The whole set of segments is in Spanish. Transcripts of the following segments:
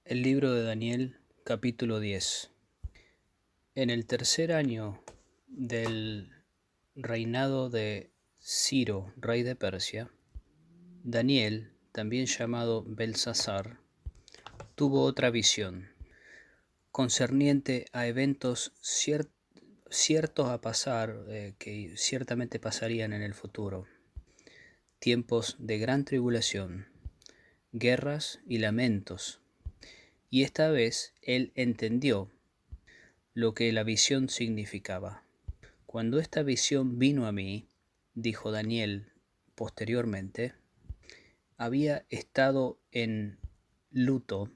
El libro de Daniel, capítulo 10. En el tercer año del reinado de Ciro, rey de Persia, Daniel, también llamado Belsasar, tuvo otra visión, concerniente a eventos ciertos a pasar, que ciertamente pasarían en el futuro, tiempos de gran tribulación, guerras y lamentos. Y esta vez él entendió lo que la visión significaba. Cuando esta visión vino a mí, dijo Daniel posteriormente, había estado en luto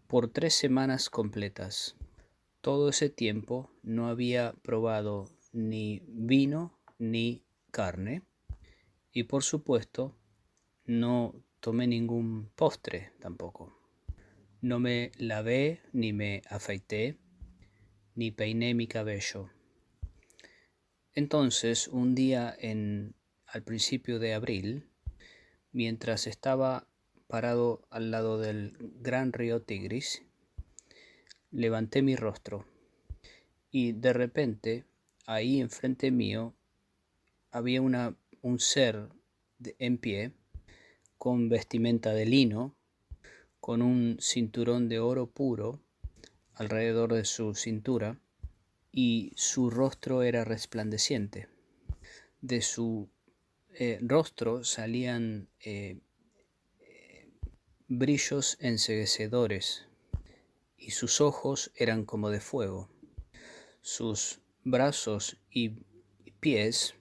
por 3 semanas completas. Todo ese tiempo no había probado ni vino ni carne y por supuesto no tomé ningún postre tampoco. No me lavé ni me afeité ni peiné mi cabello. Entonces, un día al principio de abril, mientras estaba parado al lado del gran río Tigris, levanté mi rostro y de repente, ahí enfrente mío, había un ser en pie, con vestimenta de lino, con un cinturón de oro puro alrededor de su cintura, y su rostro era resplandeciente. De su rostro salían brillos enceguecedores y sus ojos eran como de fuego. Sus brazos y pies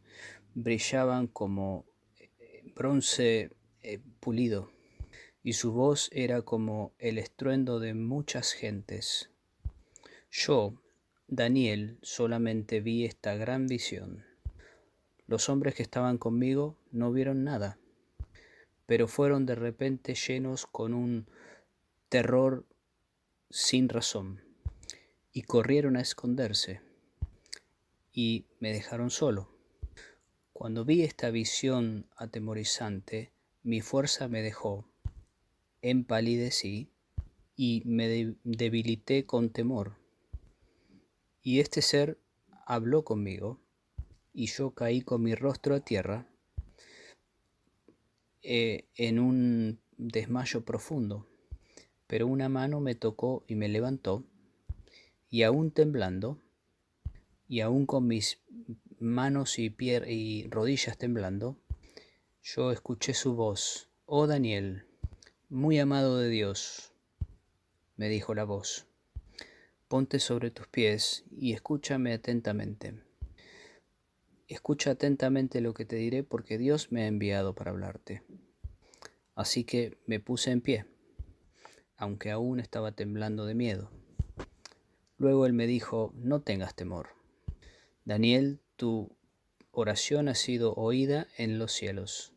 brillaban como bronce pulido y su voz era como el estruendo de muchas gentes. Yo, Daniel, solamente vi esta gran visión. Los hombres que estaban conmigo no vieron nada, pero fueron de repente llenos con un terror sin razón y corrieron a esconderse y me dejaron solo. Cuando vi esta visión atemorizante, mi fuerza me dejó, empalidecí y me debilité con temor. Y este ser habló conmigo y yo caí con mi rostro a tierra en un desmayo profundo. Pero una mano me tocó y me levantó, y aún temblando, y aún con mis manos y rodillas temblando, yo escuché su voz. Oh Daniel, muy amado de Dios, me dijo la voz, ponte sobre tus pies y escúchame atentamente. Escucha atentamente lo que te diré porque Dios me ha enviado para hablarte. Así que me puse en pie, aunque aún estaba temblando de miedo. Luego él me dijo, no tengas temor. Daniel, tu oración ha sido oída en los cielos.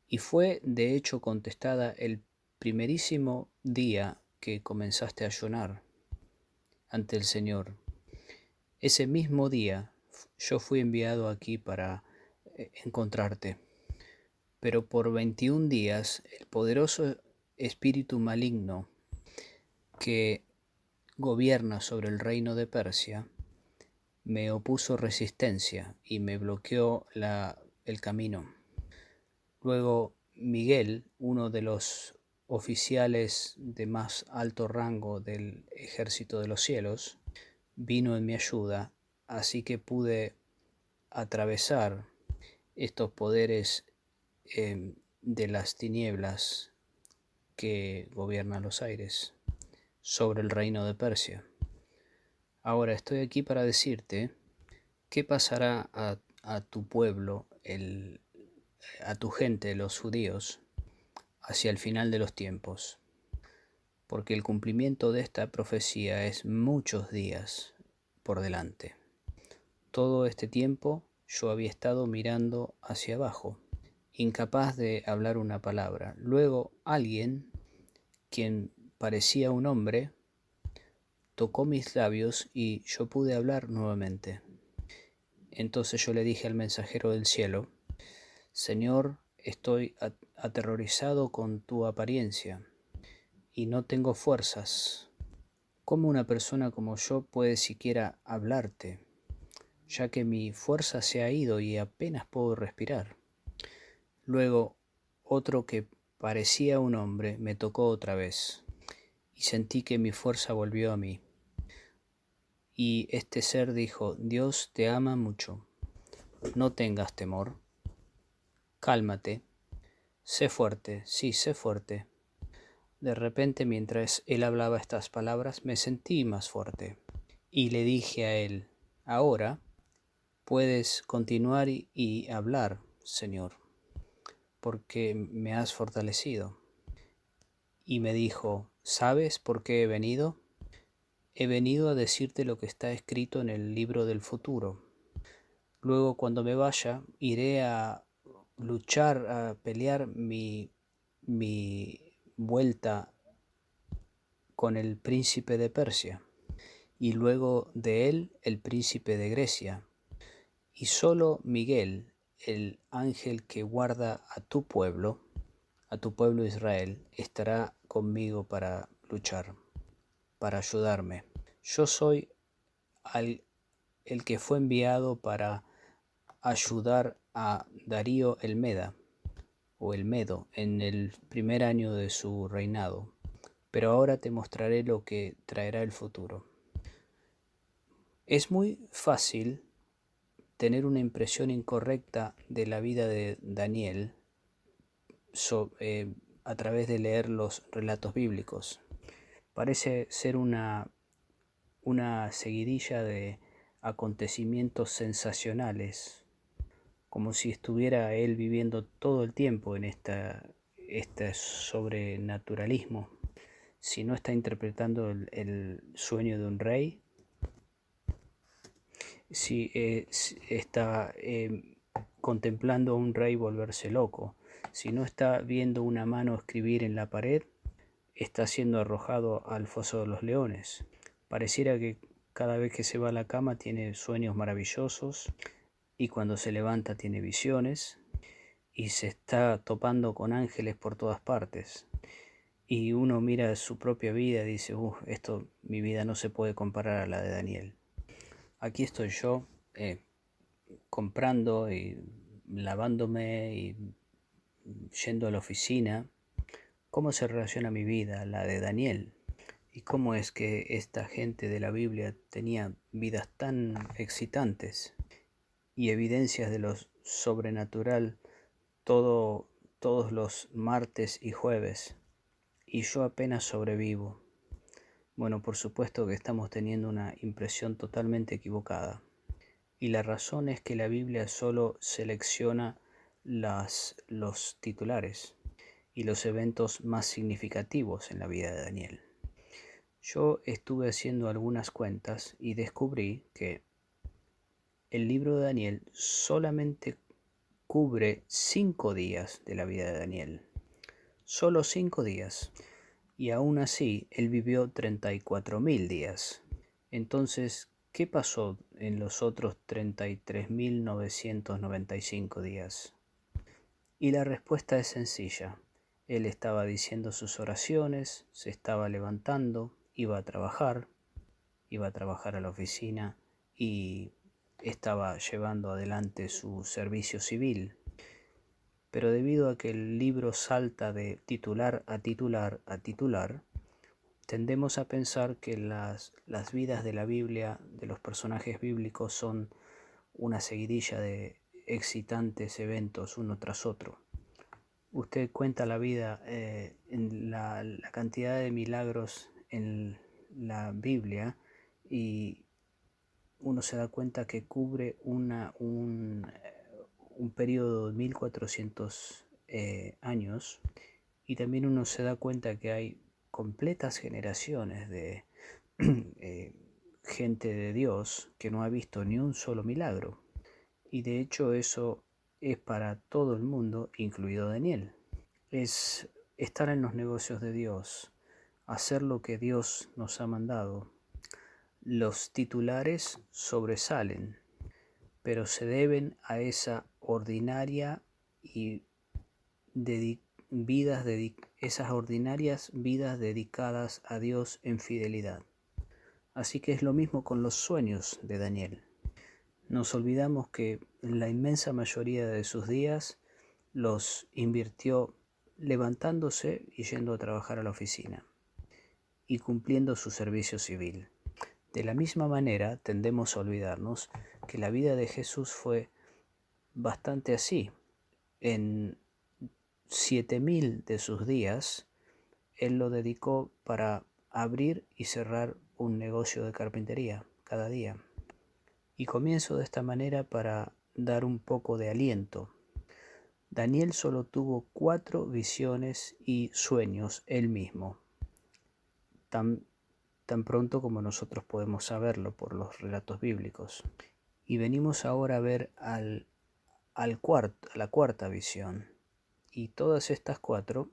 Y fue de hecho contestada el primerísimo día que comenzaste a ayunar ante el Señor. Ese mismo día yo fui enviado aquí para encontrarte. Pero por 21 días el poderoso espíritu maligno que gobierna sobre el reino de Persia me opuso resistencia y me bloqueó el camino. Luego Miguel, uno de los oficiales de más alto rango del ejército de los cielos, vino en mi ayuda, así que pude atravesar estos poderes de las tinieblas que gobiernan los aires sobre el reino de Persia. Ahora estoy aquí para decirte qué pasará a tu pueblo, a tu gente, los judíos, hacia el final de los tiempos, porque el cumplimiento de esta profecía es muchos días por delante. Todo este tiempo yo había estado mirando hacia abajo, incapaz de hablar una palabra. Luego alguien, quien parecía un hombre, tocó mis labios y yo pude hablar nuevamente. Entonces yo le dije al mensajero del cielo, Señor, estoy aterrorizado con tu apariencia y no tengo fuerzas. ¿Cómo una persona como yo puede siquiera hablarte, ya que mi fuerza se ha ido y apenas puedo respirar? Luego, otro que parecía un hombre me tocó otra vez, y sentí que mi fuerza volvió a mí. Y este ser dijo: Dios te ama mucho, no tengas temor, cálmate, sé fuerte, sí, sé fuerte. De repente, mientras él hablaba estas palabras, me sentí más fuerte. Y le dije a él: ahora puedes continuar y hablar, Señor, porque me has fortalecido. Y me dijo: ¿sabes por qué he venido? He venido a decirte lo que está escrito en el libro del futuro. Luego, cuando me vaya, iré a luchar, a pelear mi vuelta con el príncipe de Persia, y luego de él el príncipe de Grecia. Y solo Miguel, el ángel que guarda a tu pueblo Israel, estará conmigo para luchar, para ayudarme. Yo soy el que fue enviado para ayudar a Darío el Meda, o el Medo, en el primer año de su reinado. Pero ahora te mostraré lo que traerá el futuro. Es muy fácil tener una impresión incorrecta de la vida de Daniel a través de leer los relatos bíblicos. Parece ser una seguidilla de acontecimientos sensacionales, como si estuviera él viviendo todo el tiempo en este sobrenaturalismo. Si no está interpretando el sueño de un rey, si está contemplando a un rey volverse loco, si no está viendo una mano escribir en la pared, está siendo arrojado al foso de los leones. Pareciera que cada vez que se va a la cama tiene sueños maravillosos, y cuando se levanta tiene visiones, y se está topando con ángeles por todas partes. Y uno mira su propia vida y dice: mi vida no se puede comparar a la de Daniel. Aquí estoy yo, comprando y lavándome y yendo a la oficina. ¿Cómo se relaciona mi vida a la de Daniel? ¿Y cómo es que esta gente de la Biblia tenía vidas tan excitantes y evidencias de lo sobrenatural todos los martes y jueves, y yo apenas sobrevivo? Bueno, por supuesto que estamos teniendo una impresión totalmente equivocada. Y la razón es que la Biblia solo selecciona los titulares y los eventos más significativos en la vida de Daniel. Yo estuve haciendo algunas cuentas y descubrí que el libro de Daniel solamente cubre 5 días de la vida de Daniel. Solo 5 días. Y aún así, él vivió 34.000 días. Entonces, ¿qué pasó en los otros 33.995 días? Y la respuesta es sencilla. Él estaba diciendo sus oraciones, se estaba levantando, iba a trabajar a la oficina y estaba llevando adelante su servicio civil. Pero debido a que el libro salta de titular a titular a titular, tendemos a pensar que las vidas de la Biblia, de los personajes bíblicos, son una seguidilla de excitantes eventos uno tras otro. Usted cuenta la vida, en la cantidad de milagros en la Biblia, y uno se da cuenta que cubre un periodo de 1400 años, y también uno se da cuenta que hay completas generaciones de gente de Dios que no ha visto ni un solo milagro. Y de hecho eso es para todo el mundo, incluido Daniel. Es estar en los negocios de Dios, hacer lo que Dios nos ha mandado. Los titulares sobresalen, pero se deben a esa ordinaria y esas ordinarias vidas dedicadas a Dios en fidelidad. Así que es lo mismo con los sueños de Daniel. Nos olvidamos que en la inmensa mayoría de sus días los invirtió levantándose y yendo a trabajar a la oficina y cumpliendo su servicio civil. De la misma manera, tendemos a olvidarnos que la vida de Jesús fue bastante así. En 7.000 de sus días, Él lo dedicó para abrir y cerrar un negocio de carpintería cada día. Y comienzo de esta manera para dar un poco de aliento. Daniel solo tuvo 4 visiones y sueños él mismo, tan pronto como nosotros podemos saberlo por los relatos bíblicos. Y venimos ahora a ver a la cuarta visión. Y todas estas 4,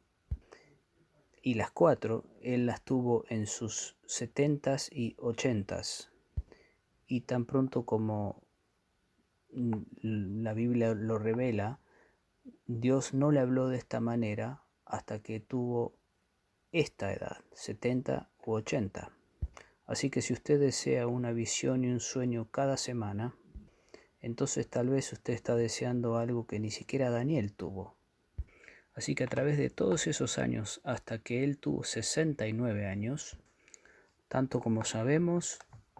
y las 4, él las tuvo en sus 70s y 80s. Y tan pronto como la Biblia lo revela, Dios no le habló de esta manera hasta que tuvo esta edad, 70 u 80. Así que si usted desea una visión y un sueño cada semana, entonces tal vez usted está deseando algo que ni siquiera Daniel tuvo. Así que a través de todos esos años, hasta que él tuvo 69 años, tanto como sabemos,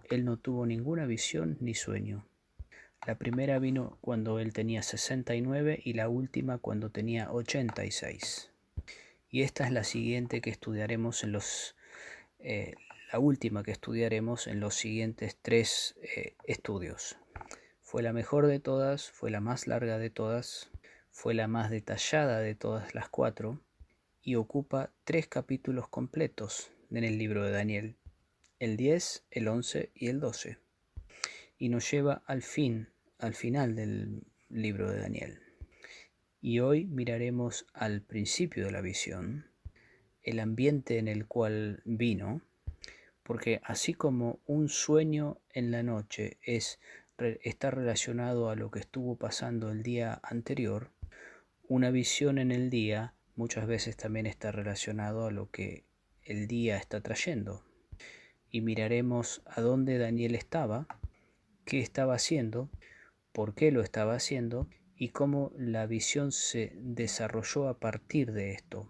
él no tuvo ninguna visión ni sueño. La primera vino cuando él tenía 69 y la última cuando tenía 86. Y esta es la siguiente que estudiaremos la última que estudiaremos en los siguientes 3 estudios. Fue la mejor de todas, fue la más larga de todas, fue la más detallada de todas las 4 y ocupa 3 capítulos completos en el libro de Daniel, el 10, el 11 y el 12. Y nos lleva al final del libro de Daniel. Y hoy miraremos al principio de la visión, el ambiente en el cual vino, porque así como un sueño en la noche está relacionado a lo que estuvo pasando el día anterior, una visión en el día muchas veces también está relacionado a lo que el día está trayendo. Y miraremos a dónde Daniel estaba, qué estaba haciendo, por qué lo estaba haciendo y cómo la visión se desarrolló a partir de esto,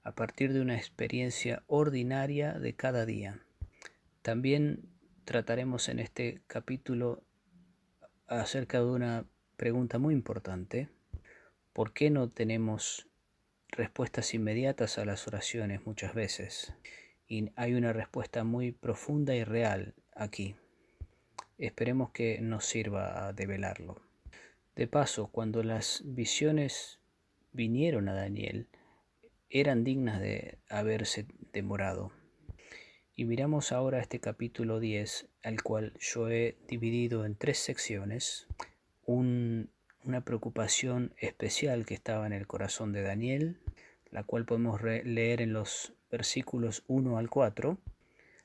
a partir de una experiencia ordinaria de cada día. También trataremos en este capítulo acerca de una pregunta muy importante. ¿Por qué no tenemos respuestas inmediatas a las oraciones muchas veces? Y hay una respuesta muy profunda y real aquí. Esperemos que nos sirva a develarlo. De paso, cuando las visiones vinieron a Daniel, eran dignas de haberse demorado. Y miramos ahora este capítulo 10, al cual yo he dividido en 3 secciones. Una preocupación especial que estaba en el corazón de Daniel, la cual podemos leer en los versículos 1 al 4,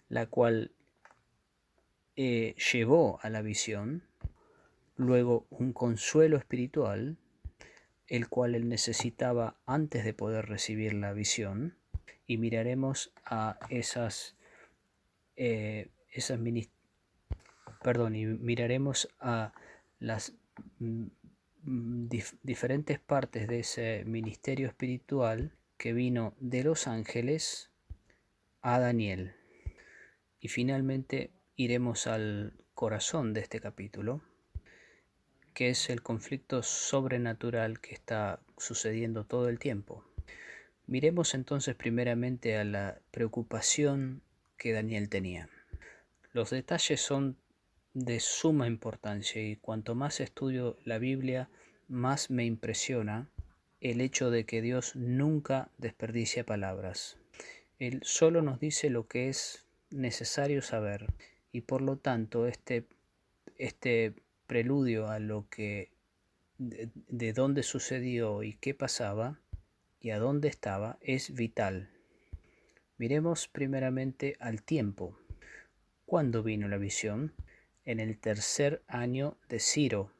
la cual llevó a la visión. Luego un consuelo espiritual, el cual él necesitaba antes de poder recibir la visión. Y miraremos a miraremos a las diferentes partes de ese ministerio espiritual que vino de los ángeles a Daniel. Y finalmente iremos al corazón de este capítulo, que es el conflicto sobrenatural que está sucediendo todo el tiempo. Miremos entonces primeramente a la preocupación que Daniel tenía. Los detalles son de suma importancia y cuanto más estudio la Biblia, más me impresiona el hecho de que Dios nunca desperdicia palabras. Él solo nos dice lo que es necesario saber y por lo tanto este preludio a lo que de dónde sucedió y qué pasaba y a dónde estaba es vital. Miremos primeramente al tiempo. ¿Cuándo vino la visión? En el 3er año de Ciro,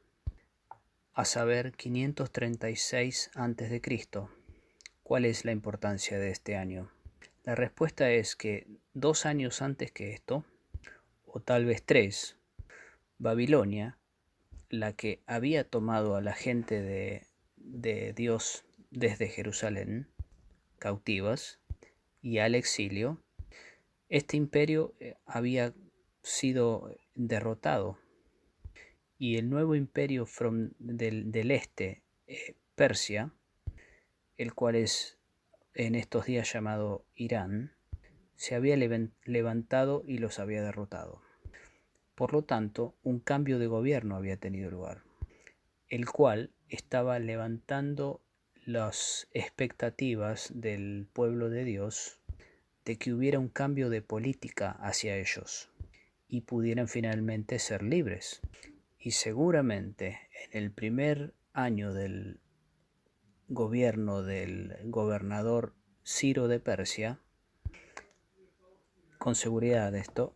a saber 536 a.C. ¿Cuál es la importancia de este año? La respuesta es que 2 años antes que esto, o tal vez 3, Babilonia, la que había tomado a la gente de Dios desde Jerusalén, cautivas, y al exilio, este imperio había sido derrotado y el nuevo imperio del este, Persia, el cual es en estos días llamado Irán, se había levantado y los había derrotado. Por lo tanto, un cambio de gobierno había tenido lugar, el cual estaba levantando las expectativas del pueblo de Dios de que hubiera un cambio de política hacia ellos y pudieran finalmente ser libres. Y seguramente en el primer año del gobierno del gobernador Ciro de Persia, con seguridad esto,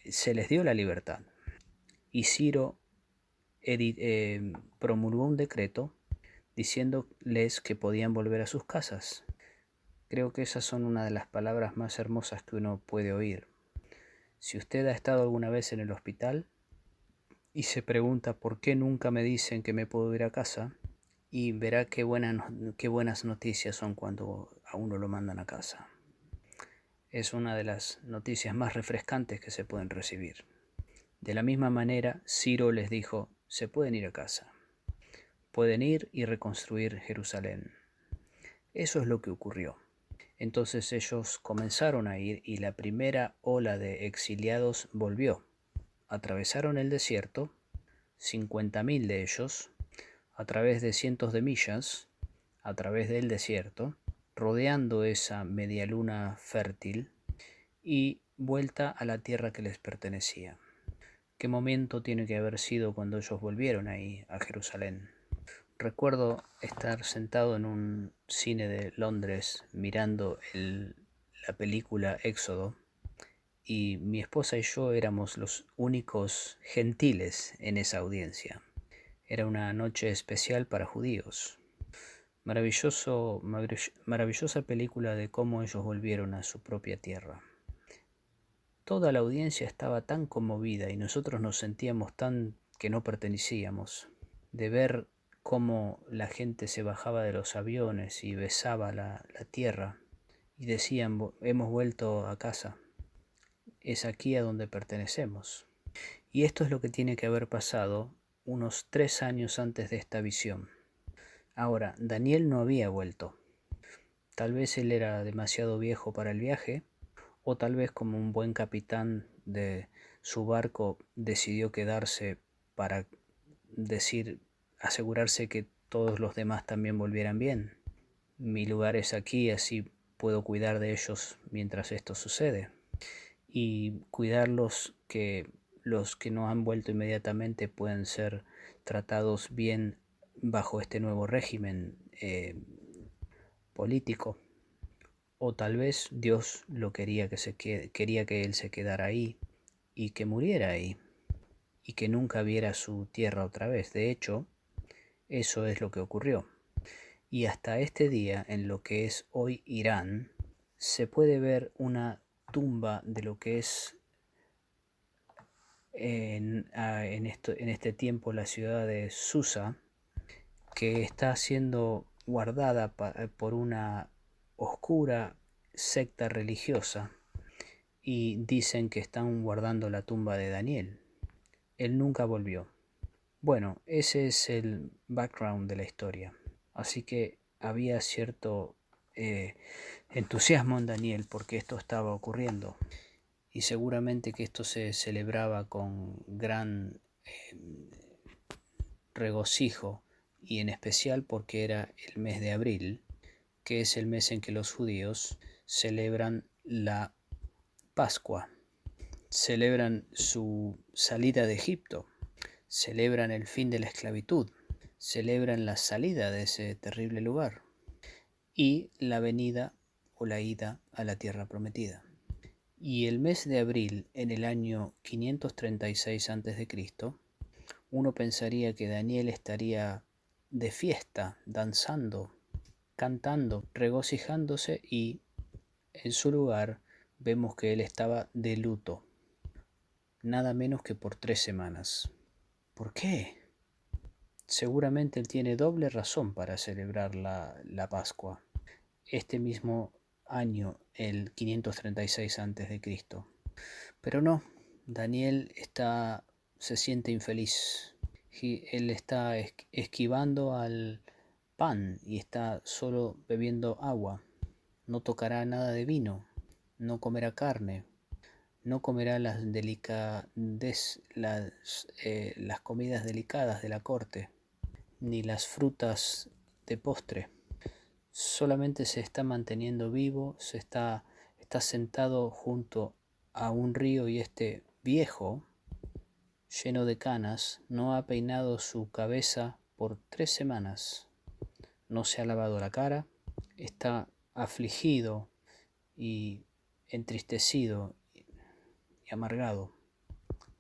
se les dio la libertad. Y Ciro promulgó un decreto diciéndoles que podían volver a sus casas. Creo que esas son una de las palabras más hermosas que uno puede oír. Si usted ha estado alguna vez en el hospital y se pregunta por qué nunca me dicen que me puedo ir a casa, y verá qué buenas noticias son cuando a uno lo mandan a casa. Es una de las noticias más refrescantes que se pueden recibir. De la misma manera, Ciro les dijo, se pueden ir a casa. Pueden ir y reconstruir Jerusalén. Eso es lo que ocurrió. Entonces ellos comenzaron a ir y la primera ola de exiliados volvió. Atravesaron el desierto, 50.000 de ellos, a través de cientos de millas, a través del desierto, rodeando esa media luna fértil y vuelta a la tierra que les pertenecía. ¿Qué momento tiene que haber sido cuando ellos volvieron ahí a Jerusalén? Recuerdo estar sentado en un cine de Londres mirando la película Éxodo, y mi esposa y yo éramos los únicos gentiles en esa audiencia. Era una noche especial para judíos. Maravillosa película de cómo ellos volvieron a su propia tierra. Toda la audiencia estaba tan conmovida y nosotros nos sentíamos tan que no pertenecíamos, de ver cómo la gente se bajaba de los aviones y besaba la tierra y decían, hemos vuelto a casa, es aquí a donde pertenecemos. Y esto es lo que tiene que haber pasado unos 3 años antes de esta visión. Ahora, Daniel no había vuelto. Tal vez él era demasiado viejo para el viaje, o tal vez como un buen capitán de su barco decidió quedarse para asegurarse que todos los demás también volvieran bien. Mi lugar es aquí, así puedo cuidar de ellos mientras esto sucede. Y cuidarlos, que los que no han vuelto inmediatamente puedan ser tratados bien bajo este nuevo régimen político. O tal vez Dios lo quería que él se quedara ahí y que muriera ahí y que nunca viera su tierra otra vez. De hecho, eso es lo que ocurrió. Y hasta este día, en lo que es hoy Irán, se puede ver una tumba de lo que es en este tiempo la ciudad de Susa, que está siendo guardada por una oscura secta religiosa, y dicen que están guardando la tumba de Daniel. Él nunca volvió. Bueno, ese es el background de la historia. Así que había cierto entusiasmo en Daniel porque esto estaba ocurriendo. Y seguramente que esto se celebraba con gran regocijo, y en especial porque era el mes de abril, que es el mes en que los judíos celebran la Pascua, celebran su salida de Egipto, celebran el fin de la esclavitud, celebran la salida de ese terrible lugar y la venida o la ida a la tierra prometida. Y el mes de abril, en el año 536 a.C., uno pensaría que Daniel estaría de fiesta, danzando cantando, regocijándose, y en su lugar vemos que él estaba de luto, nada menos que por 3 semanas. ¿Por qué? Seguramente él tiene doble razón para celebrar la Pascua este mismo año, el 536 a.C. Pero no, Daniel se siente infeliz. Él está esquivando al pan y está solo bebiendo agua. No tocará nada de vino, no comerá carne, no comerá las comidas delicadas de la corte, ni las frutas de postre. Solamente se está manteniendo vivo, está sentado junto a un río, y este viejo, lleno de canas, no ha peinado su cabeza por 3 semanas. No se ha lavado la cara, está afligido y entristecido y amargado.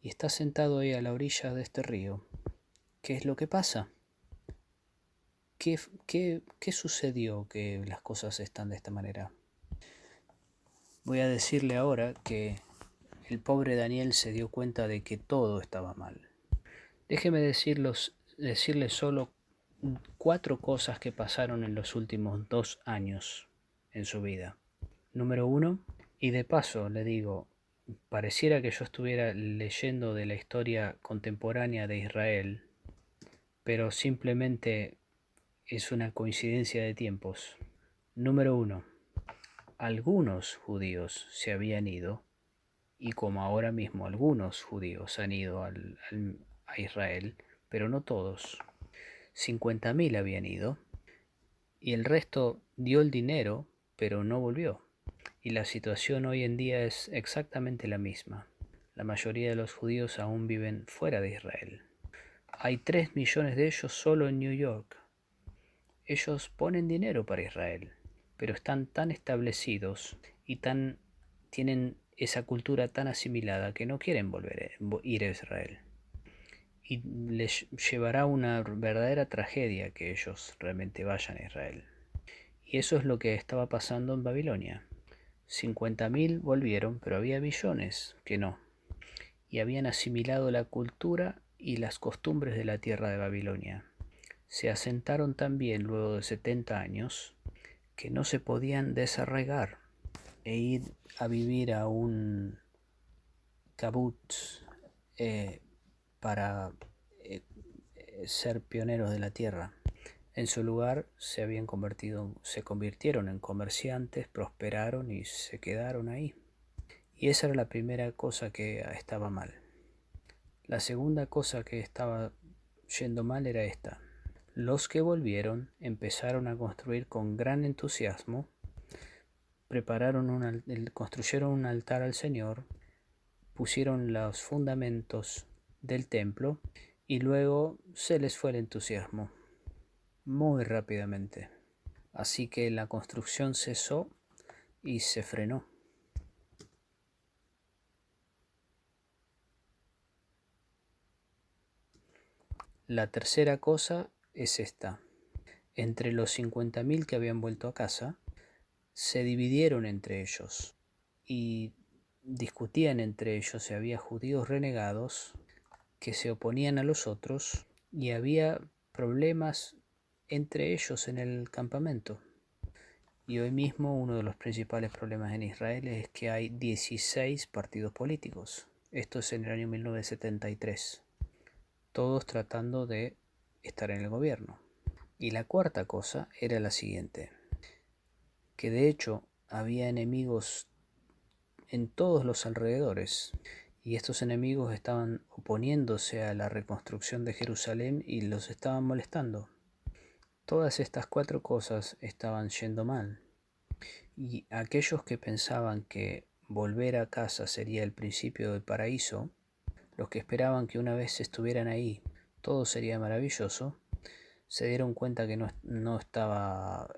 Y está sentado ahí a la orilla de este río. ¿Qué es lo que pasa? ¿Qué sucedió que las cosas están de esta manera? Voy a decirle ahora que el pobre Daniel se dio cuenta de que todo estaba mal. Déjeme decirle solo 4 cosas que pasaron en los últimos 2 años en su vida. Número 1, y de paso le digo, pareciera que yo estuviera leyendo de la historia contemporánea de Israel, pero simplemente es una coincidencia de tiempos. Número 1, algunos judíos se habían ido, y como ahora mismo algunos judíos han ido a Israel, pero no todos. 50.000 habían ido, y el resto dio el dinero, pero no volvió. Y la situación hoy en día es exactamente la misma. La mayoría de los judíos aún viven fuera de Israel. Hay 3 millones de ellos solo en New York. Ellos ponen dinero para Israel, pero están tan establecidos y tienen esa cultura tan asimilada que no quieren ir a Israel. Y les llevará una verdadera tragedia que ellos realmente vayan a Israel. Y eso es lo que estaba pasando en Babilonia. 50.000 volvieron, pero había millones que no. Y habían asimilado la cultura y las costumbres de la tierra de Babilonia. Se asentaron también luego de 70 años que no se podían desarraigar e ir a vivir a un kibbutz para ser pioneros de la tierra. En su lugar se convirtieron en comerciantes, prosperaron y se quedaron ahí. Y esa era la primera cosa que estaba mal. La segunda cosa que estaba yendo mal era esta. Los que volvieron empezaron a construir con gran entusiasmo, construyeron un altar al Señor, pusieron los fundamentos del templo, y luego se les fue el entusiasmo muy rápidamente. Así que la construcción cesó y se frenó. La tercera cosa es esta. Entre los 50.000 que habían vuelto a casa, se dividieron entre ellos y discutían entre ellos. Y había judíos renegados que se oponían a los otros, y había problemas entre ellos en el campamento. Y hoy mismo uno de los principales problemas en Israel es que hay 16 partidos políticos. Esto es en el año 1973. Todos tratando de estar en el gobierno. Y la cuarta cosa era la siguiente, que de hecho había enemigos en todos los alrededores, y estos enemigos estaban oponiéndose a la reconstrucción de Jerusalén y los estaban molestando. Todas estas 4 cosas estaban yendo mal, y aquellos que pensaban que volver a casa sería el principio del paraíso, los que esperaban que una vez estuvieran ahí todo sería maravilloso, se dieron cuenta que no estaba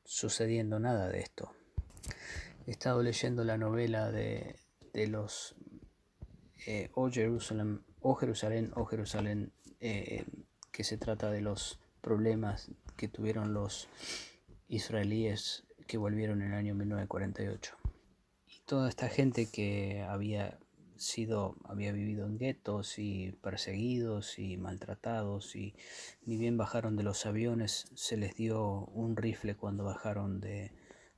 sucediendo nada de esto. He estado leyendo la novela de los Oh Jerusalén, oh Jerusalén, oh Jerusalén, que se trata de los problemas que tuvieron los israelíes que volvieron en el año 1948. Y toda esta gente que había vivido en guetos y perseguidos y maltratados, y ni bien bajaron de los aviones, se les dio un rifle cuando bajaron de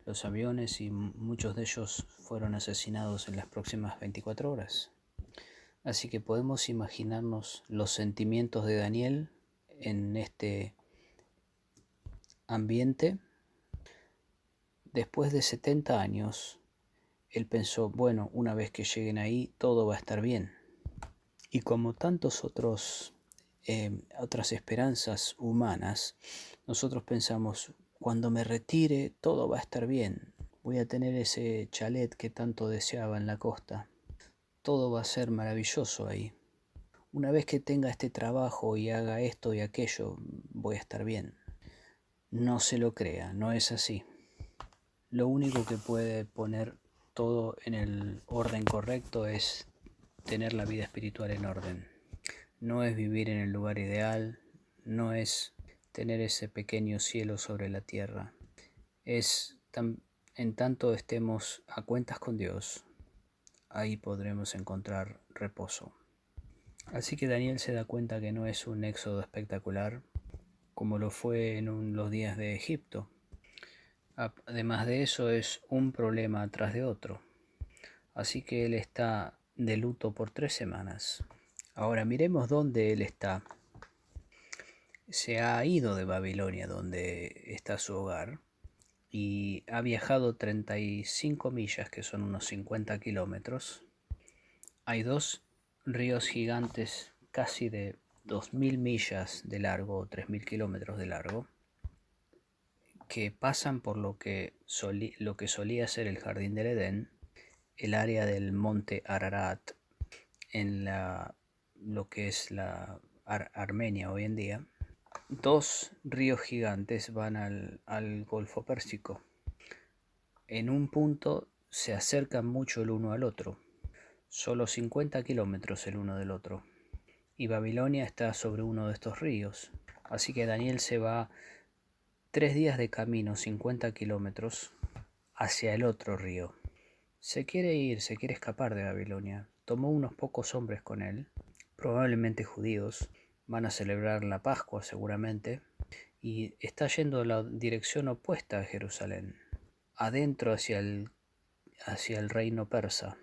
los aviones, y muchos de ellos fueron asesinados en las próximas 24 horas. Así que podemos imaginarnos los sentimientos de Daniel en este ambiente. Después de 70 años, él pensó, bueno, una vez que lleguen ahí, todo va a estar bien. Y como tantos otras esperanzas humanas, nosotros pensamos, cuando me retire, todo va a estar bien. Voy a tener ese chalet que tanto deseaba en la costa. Todo va a ser maravilloso ahí. Una vez que tenga este trabajo y haga esto y aquello, voy a estar bien. No se lo crea, no es así. Lo único que puede poner todo en el orden correcto es tener la vida espiritual en orden. No es vivir en el lugar ideal, no es tener ese pequeño cielo sobre la tierra. En tanto estemos a cuentas con Dios, ahí podremos encontrar reposo. Así que Daniel se da cuenta que no es un éxodo espectacular como lo fue en los días de Egipto. Además de eso, es un problema tras de otro. Así que él está de luto por 3 semanas. Ahora miremos dónde él está. Se ha ido de Babilonia, donde está su hogar, y ha viajado 35 millas, que son unos 50 kilómetros. Hay 2 ríos gigantes casi de 2000 millas de largo, o 3000 kilómetros de largo, que pasan por lo que solía ser el Jardín del Edén, el área del monte Ararat, en lo que es la Armenia hoy en día. 2 ríos gigantes van al Golfo Pérsico. En un punto se acercan mucho el uno al otro, solo 50 kilómetros el uno del otro. Y Babilonia está sobre uno de estos ríos. Así que Daniel se va 3 días de camino, 50 kilómetros, hacia el otro río. Se quiere escapar de Babilonia. Tomó unos pocos hombres con él, probablemente judíos. Van a celebrar la Pascua seguramente, y está yendo a la dirección opuesta a Jerusalén, adentro hacia el reino persa,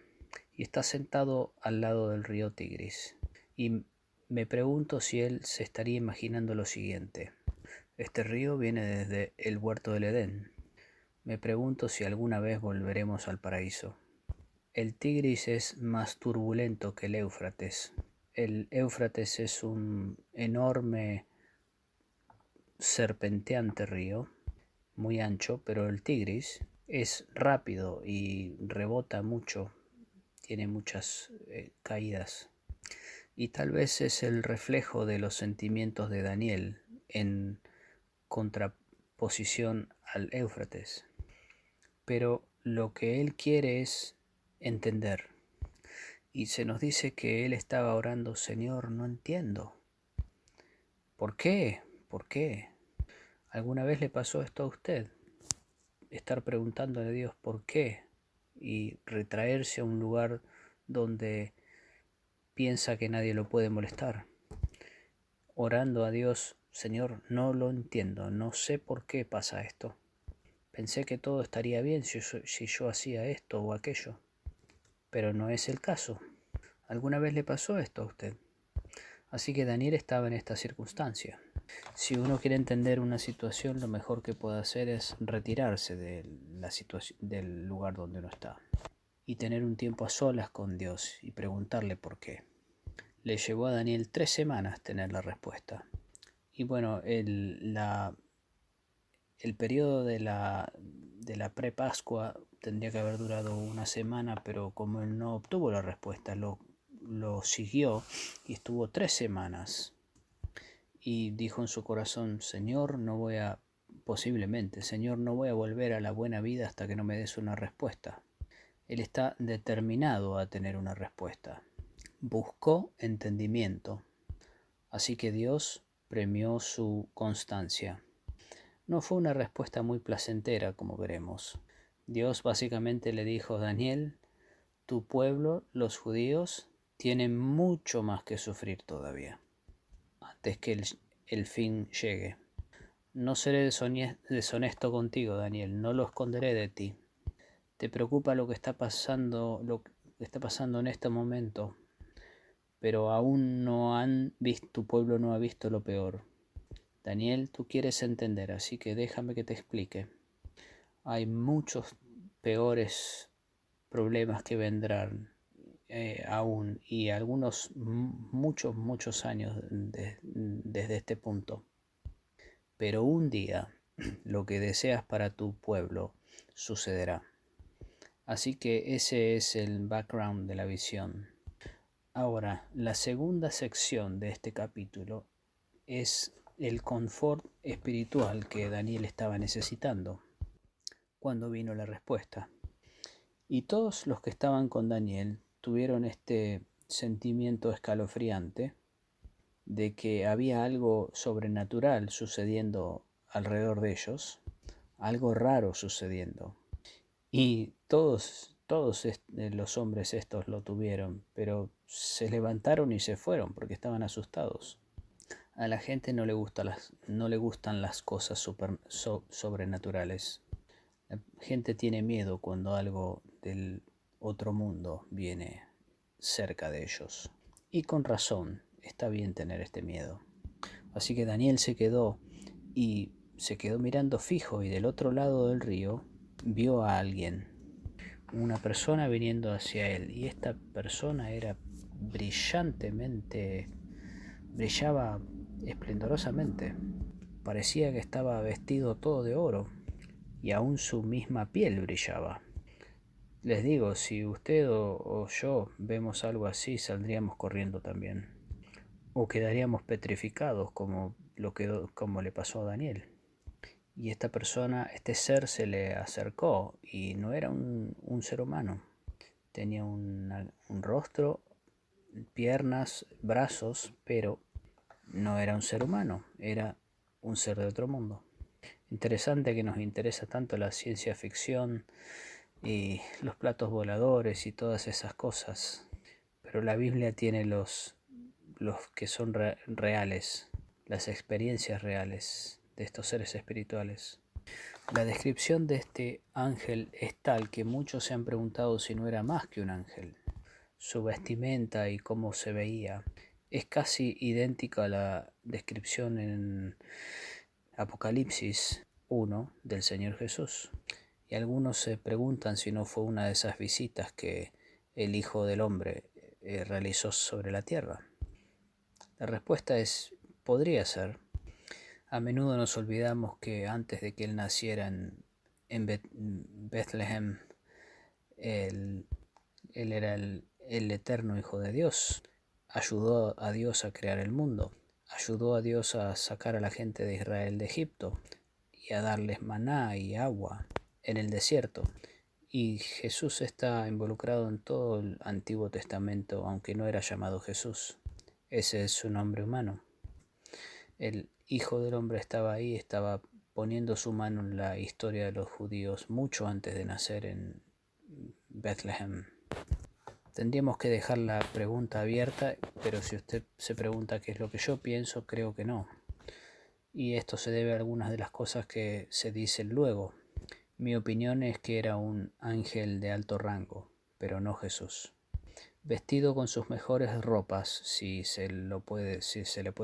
y está sentado al lado del río Tigris. Y me pregunto si él se estaría imaginando lo siguiente: este río viene desde el huerto del Edén. Me pregunto si alguna vez volveremos al paraíso. El Tigris es más turbulento que el Éufrates. El Éufrates es un enorme, serpenteante río, muy ancho, pero el Tigris es rápido y rebota mucho, tiene muchas caídas. Y tal vez es el reflejo de los sentimientos de Daniel en contraposición al Éufrates. Pero lo que él quiere es entender. Y se nos dice que él estaba orando: Señor, no entiendo. ¿Por qué? ¿Por qué? ¿Alguna vez le pasó esto a usted? Estar preguntándole a Dios por qué, y retraerse a un lugar donde piensa que nadie lo puede molestar. Orando a Dios: Señor, no lo entiendo, no sé por qué pasa esto. Pensé que todo estaría bien si yo hacía esto o aquello, pero no es el caso. ¿Alguna vez le pasó esto a usted? Así que Daniel estaba en esta circunstancia. Si uno quiere entender una situación, lo mejor que puede hacer es retirarse de del lugar donde uno está y tener un tiempo a solas con Dios y preguntarle por qué. Le llevó a Daniel 3 semanas tener la respuesta. Y bueno, el periodo de la pre-Pascua tendría que haber durado una semana, pero como él no obtuvo la respuesta, lo siguió y estuvo 3 semanas. Y dijo en su corazón: Señor, no voy a volver a la buena vida hasta que no me des una respuesta. Él está determinado a tener una respuesta. Buscó entendimiento. Así que Dios premió su constancia. No fue una respuesta muy placentera, como veremos. Dios básicamente le dijo a Daniel: tu pueblo, los judíos, tienen mucho más que sufrir todavía, antes que el fin llegue. No seré deshonesto contigo, Daniel, no lo esconderé de ti. Te preocupa lo que está pasando en este momento, pero aún tu pueblo no ha visto lo peor. Daniel, tú quieres entender, así que déjame que te explique. Hay muchos peores problemas que vendrán aún, y algunos muchos años desde este punto. Pero un día lo que deseas para tu pueblo sucederá. Así que ese es el background de la visión. Ahora, la segunda sección de este capítulo es el confort espiritual que Daniel estaba necesitando cuando vino la respuesta. Y todos los que estaban con Daniel tuvieron este sentimiento escalofriante de que había algo sobrenatural sucediendo alrededor de ellos, algo raro sucediendo. Y todos los hombres estos lo tuvieron, pero se levantaron y se fueron porque estaban asustados. A la gente no le gustan las cosas sobrenaturales. La gente tiene miedo cuando algo del otro mundo viene cerca de ellos. Y con razón, está bien tener este miedo. Así que Daniel se quedó mirando fijo, y del otro lado del río vio a alguien, una persona viniendo hacia él, y esta persona era brillaba esplendorosamente. Parecía que estaba vestido todo de oro, y aún su misma piel brillaba. Les digo, si usted o yo vemos algo así, saldríamos corriendo también, o quedaríamos petrificados como le pasó a Daniel. Y esta persona, este ser, se le acercó, y no era un ser humano. Tenía un rostro, piernas, brazos, pero no era un ser humano, era un ser de otro mundo. Interesante que nos interesa tanto la ciencia ficción y los platos voladores y todas esas cosas, pero la Biblia tiene los que son reales, las experiencias reales de estos seres espirituales. La descripción de este ángel es tal que muchos se han preguntado si no era más que un ángel. Su vestimenta y cómo se veía es casi idéntica a la descripción en Apocalipsis 1 del Señor Jesús. Y algunos se preguntan si no fue una de esas visitas que el Hijo del Hombre realizó sobre la tierra. La respuesta es: podría ser. A menudo nos olvidamos que antes de que Él naciera en Bethlehem, Él era el eterno Hijo de Dios. Ayudó a Dios a crear el mundo. Ayudó a Dios a sacar a la gente de Israel de Egipto y a darles maná y agua en el desierto. Y Jesús está involucrado en todo el Antiguo Testamento, aunque no era llamado Jesús. Ese es su nombre humano. El Hijo del Hombre estaba ahí, estaba poniendo su mano en la historia de los judíos mucho antes de nacer en Bethlehem. Tendríamos que dejar la pregunta abierta, pero si usted se pregunta qué es lo que yo pienso, creo que no. Y esto se debe a algunas de las cosas que se dicen luego. Mi opinión es que era un ángel de alto rango, pero no Jesús. Vestido con sus mejores ropas, si se le puede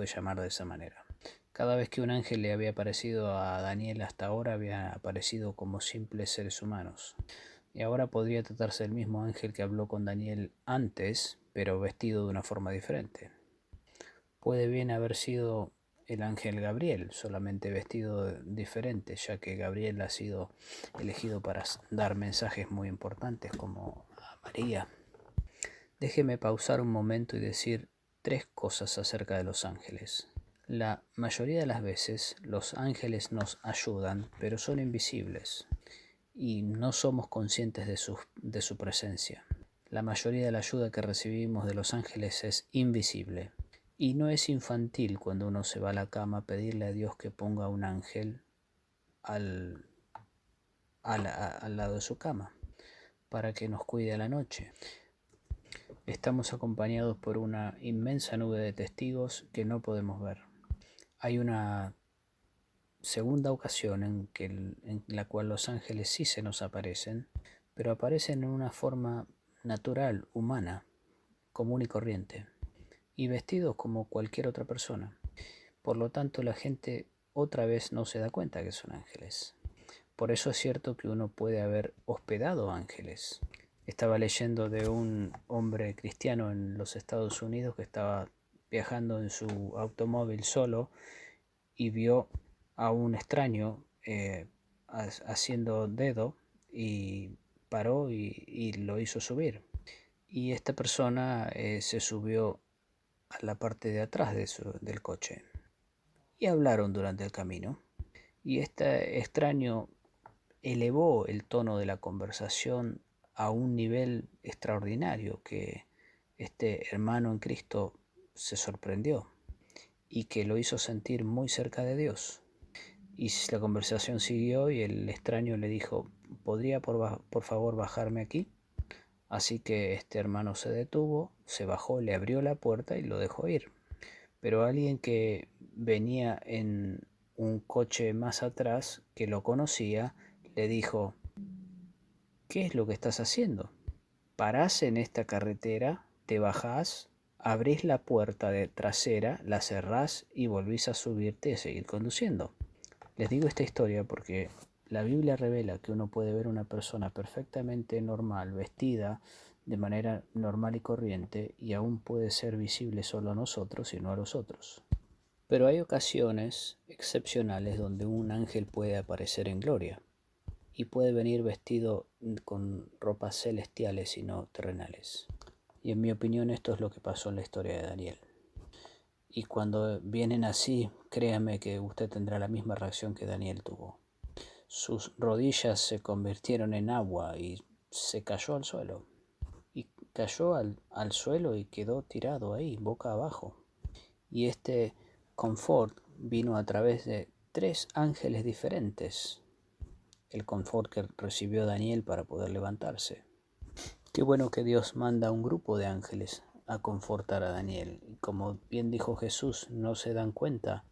llamar de esa manera. Cada vez que un ángel le había aparecido a Daniel hasta ahora, había aparecido como simples seres humanos. Y ahora podría tratarse del mismo ángel que habló con Daniel antes, pero vestido de una forma diferente. Puede bien haber sido el ángel Gabriel, solamente vestido diferente, ya que Gabriel ha sido elegido para dar mensajes muy importantes como a María. Déjeme pausar un momento y decir 3 cosas acerca de los ángeles. La mayoría de las veces los ángeles nos ayudan, pero son invisibles y no somos conscientes de su presencia. La mayoría de la ayuda que recibimos de los ángeles es invisible. Y no es infantil cuando uno se va a la cama pedirle a Dios que ponga un ángel al, al lado de su cama para que nos cuide a la noche. Estamos acompañados por una inmensa nube de testigos que no podemos ver. Hay una segunda ocasión en la cual los ángeles sí se nos aparecen, pero aparecen en una forma natural, humana, común y corriente, y vestidos como cualquier otra persona. Por lo tanto, la gente otra vez no se da cuenta que son ángeles. Por eso es cierto que uno puede haber hospedado ángeles. Estaba leyendo de un hombre cristiano en los Estados Unidos que estaba viajando en su automóvil solo y vio a un extraño haciendo dedo y paró y lo hizo subir. Y esta persona se subió a la parte de atrás del coche y hablaron durante el camino. Y este extraño elevó el tono de la conversación a un nivel extraordinario que este hermano en Cristo se sorprendió y que lo hizo sentir muy cerca de Dios. Y la conversación siguió y el extraño le dijo, ¿podría por favor bajarme aquí? Así que este hermano se detuvo, se bajó, le abrió la puerta y lo dejó ir. Pero alguien que venía en un coche más atrás, que lo conocía, le dijo, ¿qué es lo que estás haciendo? Parás en esta carretera, te bajás, abrís la puerta de trasera, la cerrás y volvís a subirte y a seguir conduciendo. Les digo esta historia porque la Biblia revela que uno puede ver una persona perfectamente normal, vestida de manera normal y corriente, y aún puede ser visible solo a nosotros y no a los otros. Pero hay ocasiones excepcionales donde un ángel puede aparecer en gloria y puede venir vestido con ropas celestiales y no terrenales. Y en mi opinión esto es lo que pasó en la historia de Daniel. Y cuando vienen así, créame que usted tendrá la misma reacción que Daniel tuvo. Sus rodillas se convirtieron en agua y se cayó al suelo. Y cayó al suelo y quedó tirado ahí, boca abajo. Y este confort vino a través de 3 ángeles diferentes. El confort que recibió Daniel para poder levantarse. Qué bueno que Dios manda un grupo de ángeles a confortar a Daniel. Y como bien dijo Jesús, no se dan cuenta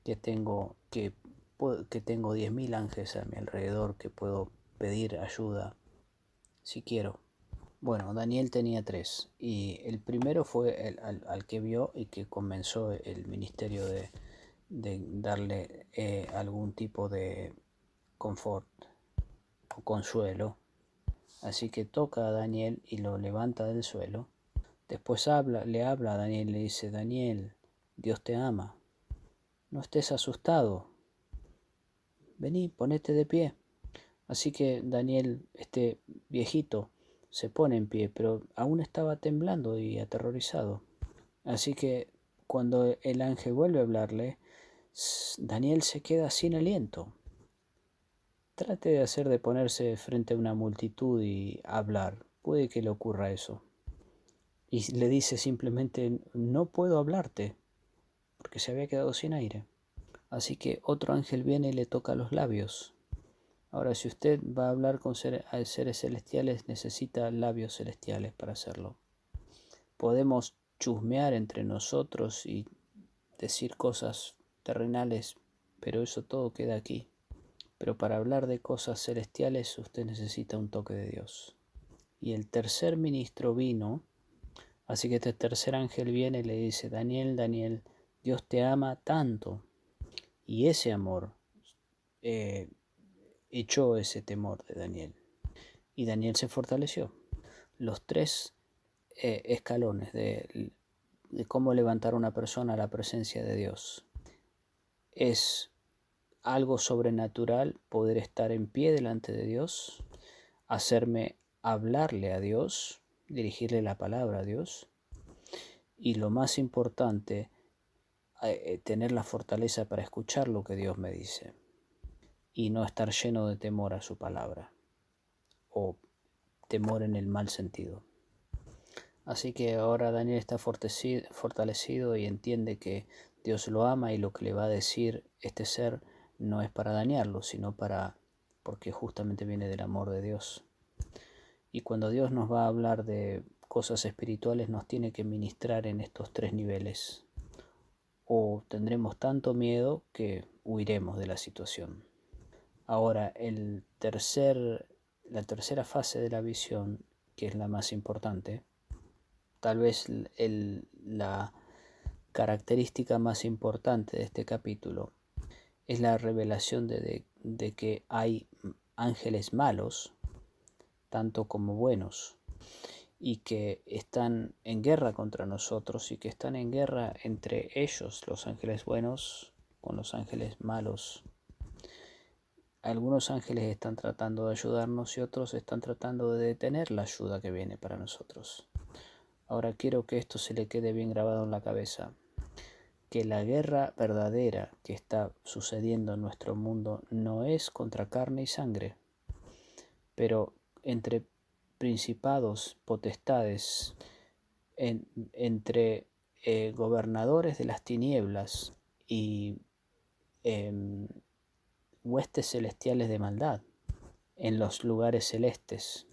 que tengo 10.000 ángeles a mi alrededor, que puedo pedir ayuda si quiero. Bueno, Daniel tenía 3 y el primero fue al que vio y que comenzó el ministerio de darle algún tipo de confort o consuelo. Así que toca a Daniel y lo levanta del suelo. Después le habla a Daniel y le dice, Daniel, Dios te ama. No estés asustado. Vení, ponete de pie. Así que Daniel, este viejito, se pone en pie, pero aún estaba temblando y aterrorizado. Así que cuando el ángel vuelve a hablarle, Daniel se queda sin aliento. Trate de ponerse frente a una multitud y hablar. Puede que le ocurra eso. Y le dice simplemente, no puedo hablarte, porque se había quedado sin aire. Así que otro ángel viene y le toca los labios. Ahora, si usted va a hablar con seres celestiales, necesita labios celestiales para hacerlo. Podemos chusmear entre nosotros y decir cosas terrenales, pero eso todo queda aquí. Pero para hablar de cosas celestiales usted necesita un toque de Dios. Y el tercer ministro vino, así que este tercer ángel viene y le dice, Daniel, Daniel, Dios te ama tanto. Y ese amor echó ese temor de Daniel. Y Daniel se fortaleció. Los 3 escalones de cómo levantar a una persona a la presencia de Dios. Es algo sobrenatural poder estar en pie delante de Dios, hacerme hablarle a Dios, dirigirle la palabra a Dios, y lo más importante, tener la fortaleza para escuchar lo que Dios me dice y no estar lleno de temor a su palabra o temor en el mal sentido. Así que ahora Daniel está fortalecido y entiende que Dios lo ama y lo que le va a decir este ser no es para dañarlo, sino porque justamente viene del amor de Dios. Y cuando Dios nos va a hablar de cosas espirituales, nos tiene que ministrar en estos tres niveles. O tendremos tanto miedo que huiremos de la situación. Ahora, la tercera fase de la visión, que es la más importante, tal vez la característica más importante de este capítulo, es la revelación de que hay ángeles malos, tanto como buenos, y que están en guerra contra nosotros y que están en guerra entre ellos, los ángeles buenos con los ángeles malos. Algunos ángeles están tratando de ayudarnos y otros están tratando de detener la ayuda que viene para nosotros. Ahora quiero que esto se le quede bien grabado en la cabeza, que la guerra verdadera que está sucediendo en nuestro mundo no es contra carne y sangre, pero entre principados, potestades, entre gobernadores de las tinieblas y huestes celestiales de maldad en los lugares celestes.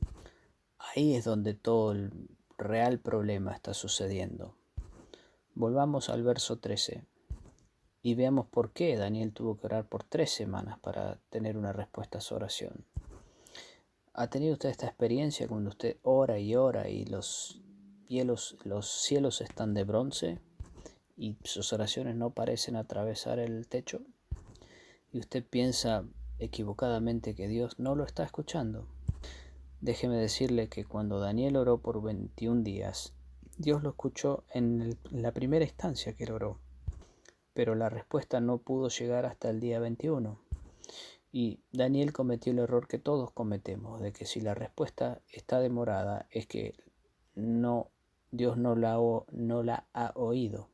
Ahí es donde todo el real problema está sucediendo. Volvamos al verso 13 y veamos por qué Daniel tuvo que orar por 3 semanas para tener una respuesta a su oración. ¿Ha tenido usted esta experiencia cuando usted ora y ora y los cielos están de bronce y sus oraciones no parecen atravesar el techo? Y usted piensa equivocadamente que Dios no lo está escuchando. Déjeme decirle que cuando Daniel oró por 21 días, Dios lo escuchó en la primera instancia que él oró, pero la respuesta no pudo llegar hasta el día 21. Y Daniel cometió el error que todos cometemos, de que si la respuesta está demorada es que Dios no la ha oído.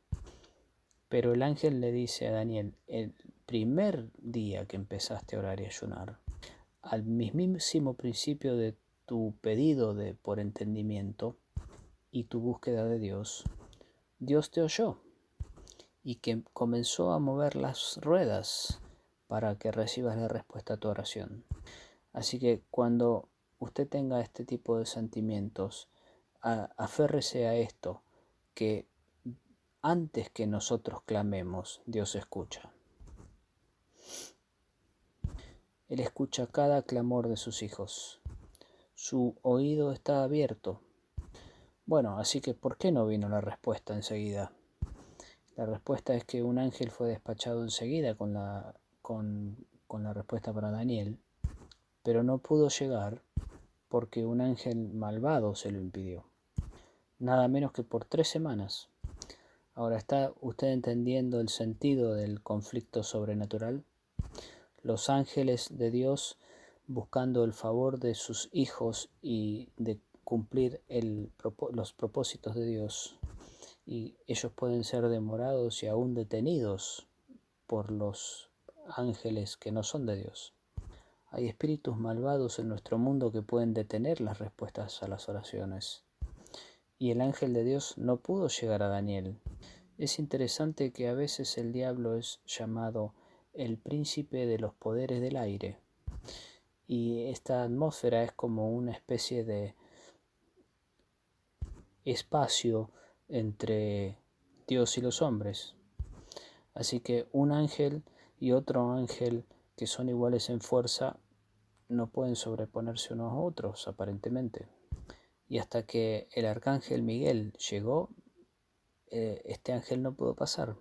Pero el ángel le dice a Daniel, el primer día que empezaste a orar y ayunar, al mismísimo principio de tu pedido por entendimiento y tu búsqueda de Dios, Dios te oyó y que comenzó a mover las ruedas para que recibas la respuesta a tu oración. Así que cuando usted tenga este tipo de sentimientos, aférrese a esto, que antes que nosotros clamemos, Dios escucha. Él escucha cada clamor de sus hijos. Su oído está abierto. Bueno, así que ¿por qué no vino la respuesta enseguida? La respuesta es que un ángel fue despachado enseguida con la respuesta para Daniel, pero no pudo llegar porque un ángel malvado se lo impidió. Nada menos que por 3 semanas. Ahora, ¿está usted entendiendo el sentido del conflicto sobrenatural? Los ángeles de Dios buscando el favor de sus hijos y de cumplir los propósitos de Dios. Y ellos pueden ser demorados y aún detenidos por los ángeles que no son de Dios. Hay espíritus malvados en nuestro mundo que pueden detener las respuestas a las oraciones. Y el ángel de Dios no pudo llegar a Daniel. Es interesante que a veces el diablo es llamado el príncipe de los poderes del aire. Y esta atmósfera es como una especie de espacio entre Dios y los hombres. Así que un ángel y otro ángel que son iguales en fuerza no pueden sobreponerse unos a otros, aparentemente. Y hasta que el arcángel Miguel llegó, este ángel no pudo pasar.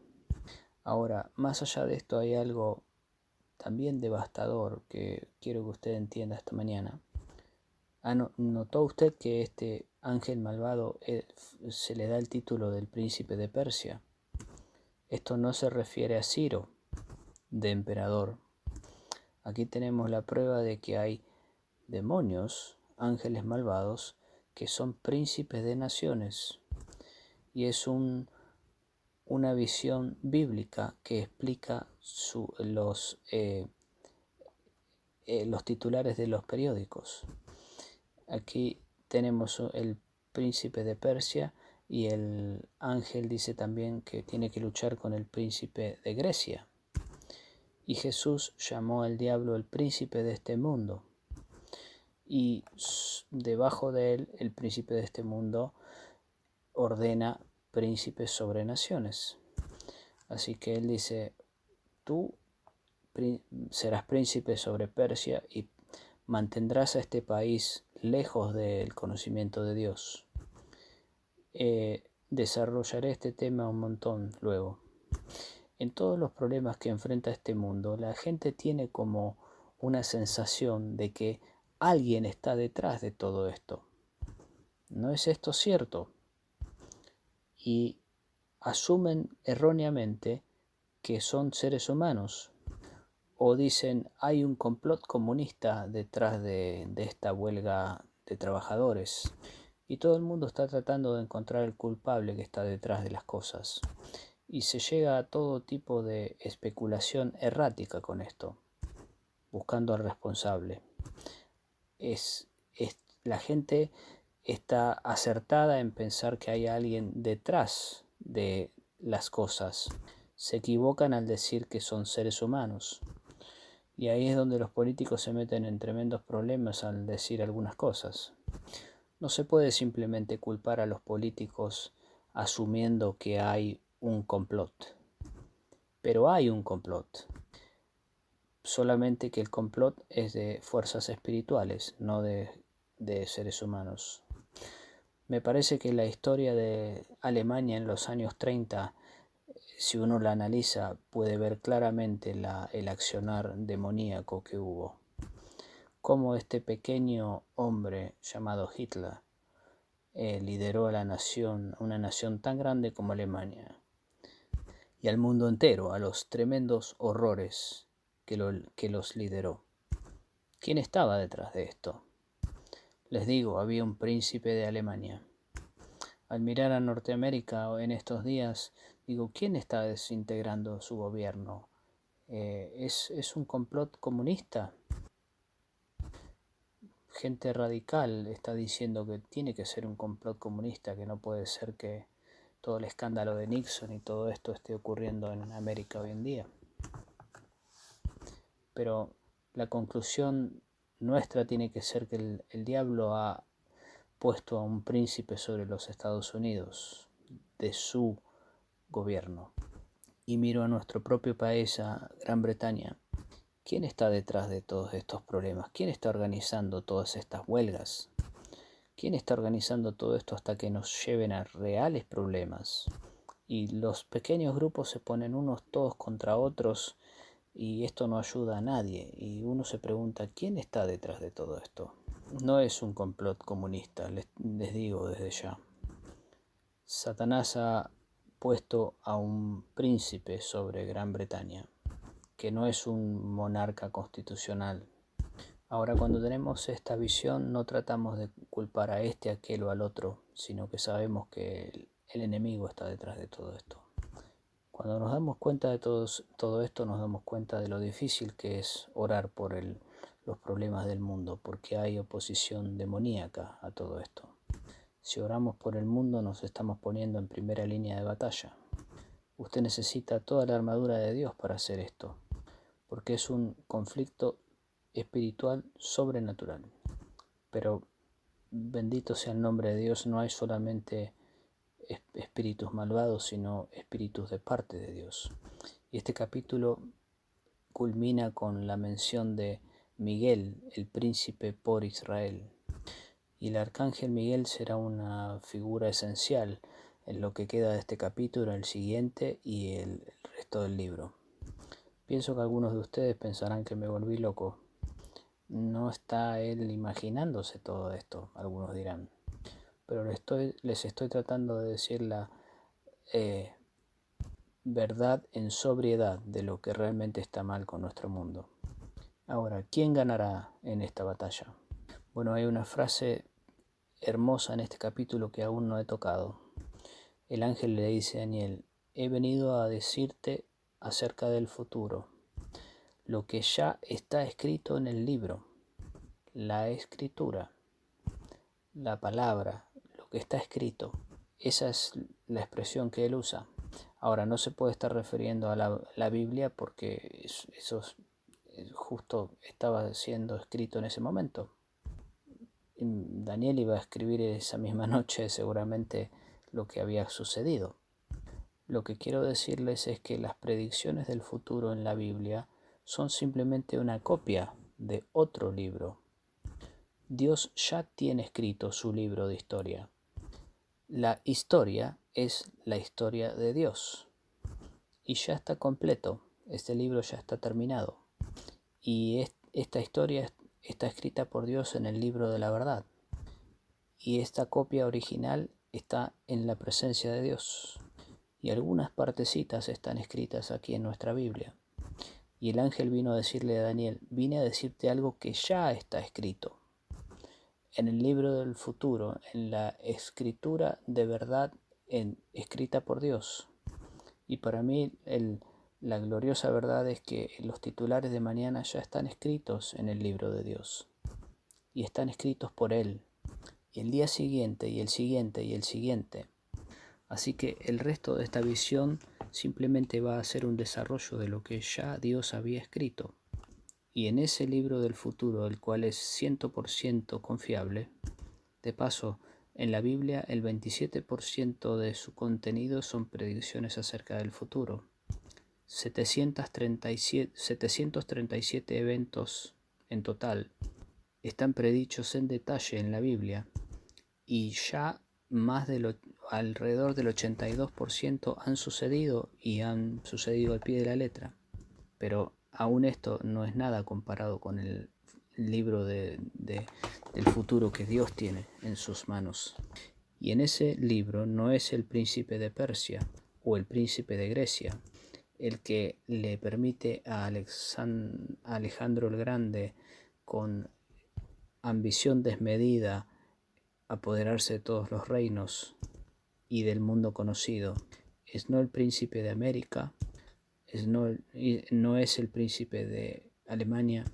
Ahora, más allá de esto hay algo también devastador que quiero que usted entienda esta mañana. ¿Notó usted que este ángel malvado se le da el título del príncipe de Persia? Esto no se refiere a Ciro, de emperador. Aquí tenemos la prueba de que hay demonios, ángeles malvados, que son príncipes de naciones. Y es una visión bíblica que explica los titulares de los periódicos. Aquí tenemos el príncipe de Persia y el ángel dice también que tiene que luchar con el príncipe de Grecia. Y Jesús llamó al diablo el príncipe de este mundo. Y debajo de él, el príncipe de este mundo ordena príncipes sobre naciones. Así que él dice, tú serás príncipe sobre Persia y mantendrás a este país lejos del conocimiento de Dios. Desarrollaré este tema un montón luego. En todos los problemas que enfrenta este mundo, la gente tiene como una sensación de que alguien está detrás de todo esto. ¿No es esto cierto? Y asumen erróneamente que son seres humanos. O dicen, hay un complot comunista detrás de esta huelga de trabajadores. Y todo el mundo está tratando de encontrar el culpable que está detrás de las cosas. Y se llega a todo tipo de especulación errática con esto, buscando al responsable. La gente está acertada en pensar que hay alguien detrás de las cosas. Se equivocan al decir que son seres humanos. Y ahí es donde los políticos se meten en tremendos problemas al decir algunas cosas. No se puede simplemente culpar a los políticos asumiendo que hay un complot. Pero hay un complot. Solamente que el complot es de fuerzas espirituales, no de seres humanos. Me parece que la historia de Alemania en los años 30, si uno la analiza, puede ver claramente el accionar demoníaco que hubo. Cómo este pequeño hombre llamado Hitler lideró a la nación, una nación tan grande como Alemania, y al mundo entero, a los tremendos horrores que los lideró. ¿Quién estaba detrás de esto? Les digo, había un príncipe de Alemania. Al mirar a Norteamérica en estos días, digo, ¿quién está desintegrando su gobierno? ¿Es un complot comunista? Gente radical está diciendo que tiene que ser un complot comunista, que no puede ser que todo el escándalo de Nixon y todo esto esté ocurriendo en América hoy en día. Pero la conclusión nuestra tiene que ser que el diablo ha puesto a un príncipe sobre los Estados Unidos, de su gobierno. Y miro a nuestro propio país, a Gran Bretaña. ¿Quién está detrás de todos estos problemas? ¿Quién está organizando todas estas huelgas? ¿Quién está organizando todo esto hasta que nos lleven a reales problemas? Y los pequeños grupos se ponen unos todos contra otros y esto no ayuda a nadie. Y uno se pregunta, ¿quién está detrás de todo esto? No es un complot comunista, les digo desde ya. Satanás ha puesto a un príncipe sobre Gran Bretaña, que no es un monarca constitucional. Ahora, cuando tenemos esta visión, no tratamos de culpar a este, a aquel o al otro, sino que sabemos que el enemigo está detrás de todo esto. Cuando nos damos cuenta de todo esto, nos damos cuenta de lo difícil que es orar por los problemas del mundo, porque hay oposición demoníaca a todo esto. Si oramos por el mundo, nos estamos poniendo en primera línea de batalla. Usted necesita toda la armadura de Dios para hacer esto, porque es un conflicto espiritual sobrenatural. Pero bendito sea el nombre de Dios, no hay solamente espíritus malvados, sino espíritus de parte de Dios. Y este capítulo culmina con la mención de Miguel, el príncipe por Israel. Y el arcángel Miguel será una figura esencial en lo que queda de este capítulo, el siguiente y el resto del libro. Pienso que algunos de ustedes pensarán que me volví loco. No está él imaginándose todo esto, algunos dirán. Pero les estoy tratando de decir la verdad en sobriedad de lo que realmente está mal con nuestro mundo. Ahora, ¿quién ganará en esta batalla? Bueno, hay una frase hermosa en este capítulo que aún no he tocado. El ángel le dice a Daniel, he venido a decirte acerca del futuro, lo que ya está escrito en el libro, la escritura, la palabra, lo que está escrito. Esa es la expresión que él usa. Ahora, no se puede estar refiriendo a la Biblia porque eso justo estaba siendo escrito en ese momento. Daniel iba a escribir esa misma noche seguramente lo que había sucedido. Lo que quiero decirles es que las predicciones del futuro en la Biblia son simplemente una copia de otro libro. Dios ya tiene escrito su libro de historia. La historia es la historia de Dios. Y ya está completo. Este libro ya está terminado. Y esta historia está escrita por Dios en el libro de la verdad. Y esta copia original está en la presencia de Dios. Y algunas partecitas están escritas aquí en nuestra Biblia. Y el ángel vino a decirle a Daniel, vine a decirte algo que ya está escrito en el libro del futuro, en la escritura de verdad escrita por Dios. Y para mí la gloriosa verdad es que los titulares de mañana ya están escritos en el libro de Dios. Y están escritos por Él. Y el día siguiente, y el siguiente, y el siguiente. Así que el resto de esta visión simplemente va a ser un desarrollo de lo que ya Dios había escrito. Y en ese libro del futuro, el cual es 100% confiable, de paso, en la Biblia el 27% de su contenido son predicciones acerca del futuro. 737 eventos en total están predichos en detalle en la Biblia y ya alrededor del 82% han sucedido y han sucedido al pie de la letra. Pero aún esto no es nada comparado con el libro del futuro que Dios tiene en sus manos. Y en ese libro no es el príncipe de Persia o el príncipe de Grecia el que le permite a Alejandro el Grande, con ambición desmedida, apoderarse de todos los reinos y del mundo conocido. Es no el príncipe de América, no es el príncipe de Alemania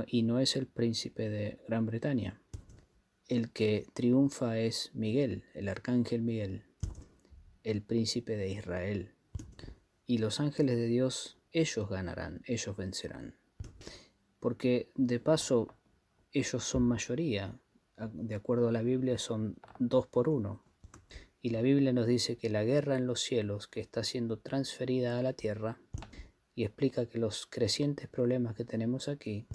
y no es el príncipe de Gran Bretaña. El que triunfa es Miguel, el arcángel Miguel, el príncipe de Israel. Y los ángeles de Dios, ellos ganarán, ellos vencerán. Porque de paso, ellos son mayoría. De acuerdo a la Biblia son 2 por 1. Y la Biblia nos dice que la guerra en los cielos, que está siendo transferida a la tierra, y explica que los crecientes problemas que tenemos aquí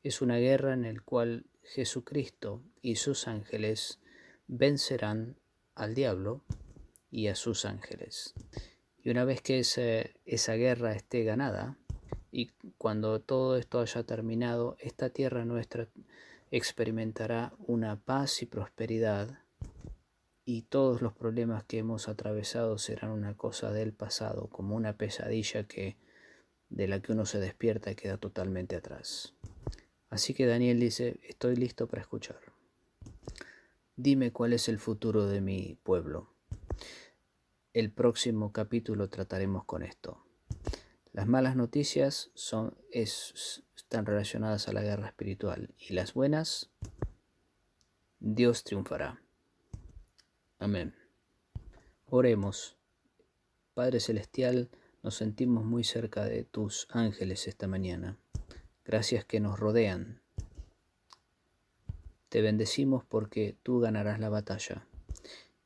es una guerra en la cual Jesucristo y sus ángeles vencerán al diablo y a sus ángeles. Y una vez que esa guerra esté ganada, y cuando todo esto haya terminado, esta tierra nuestra experimentará una paz y prosperidad, y todos los problemas que hemos atravesado serán una cosa del pasado, como una pesadilla de la que uno se despierta y queda totalmente atrás. Así que Daniel dice, estoy listo para escuchar. Dime cuál es el futuro de mi pueblo. El próximo capítulo trataremos con esto. Las malas noticias están relacionadas a la guerra espiritual, y las buenas, Dios triunfará. Amén. Oremos. Padre Celestial, nos sentimos muy cerca de tus ángeles esta mañana. Gracias que nos rodean. Te bendecimos porque tú ganarás la batalla.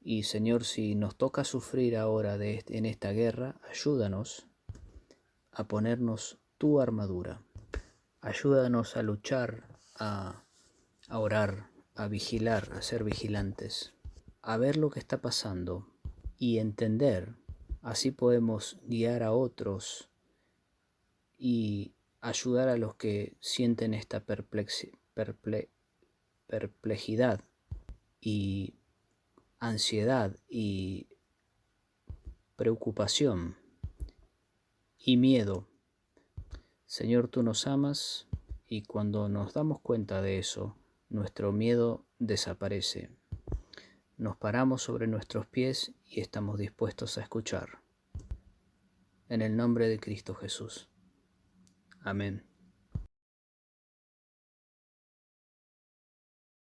Y Señor, si nos toca sufrir ahora en esta guerra, ayúdanos a ponernos tu armadura. Ayúdanos a luchar, a orar, a vigilar, a ser vigilantes, a ver lo que está pasando y entender. Así podemos guiar a otros y ayudar a los que sienten esta perplejidad y ansiedad y preocupación y miedo. Señor, tú nos amas, y cuando nos damos cuenta de eso, nuestro miedo desaparece. Nos paramos sobre nuestros pies y estamos dispuestos a escuchar. En el nombre de Cristo Jesús. Amén.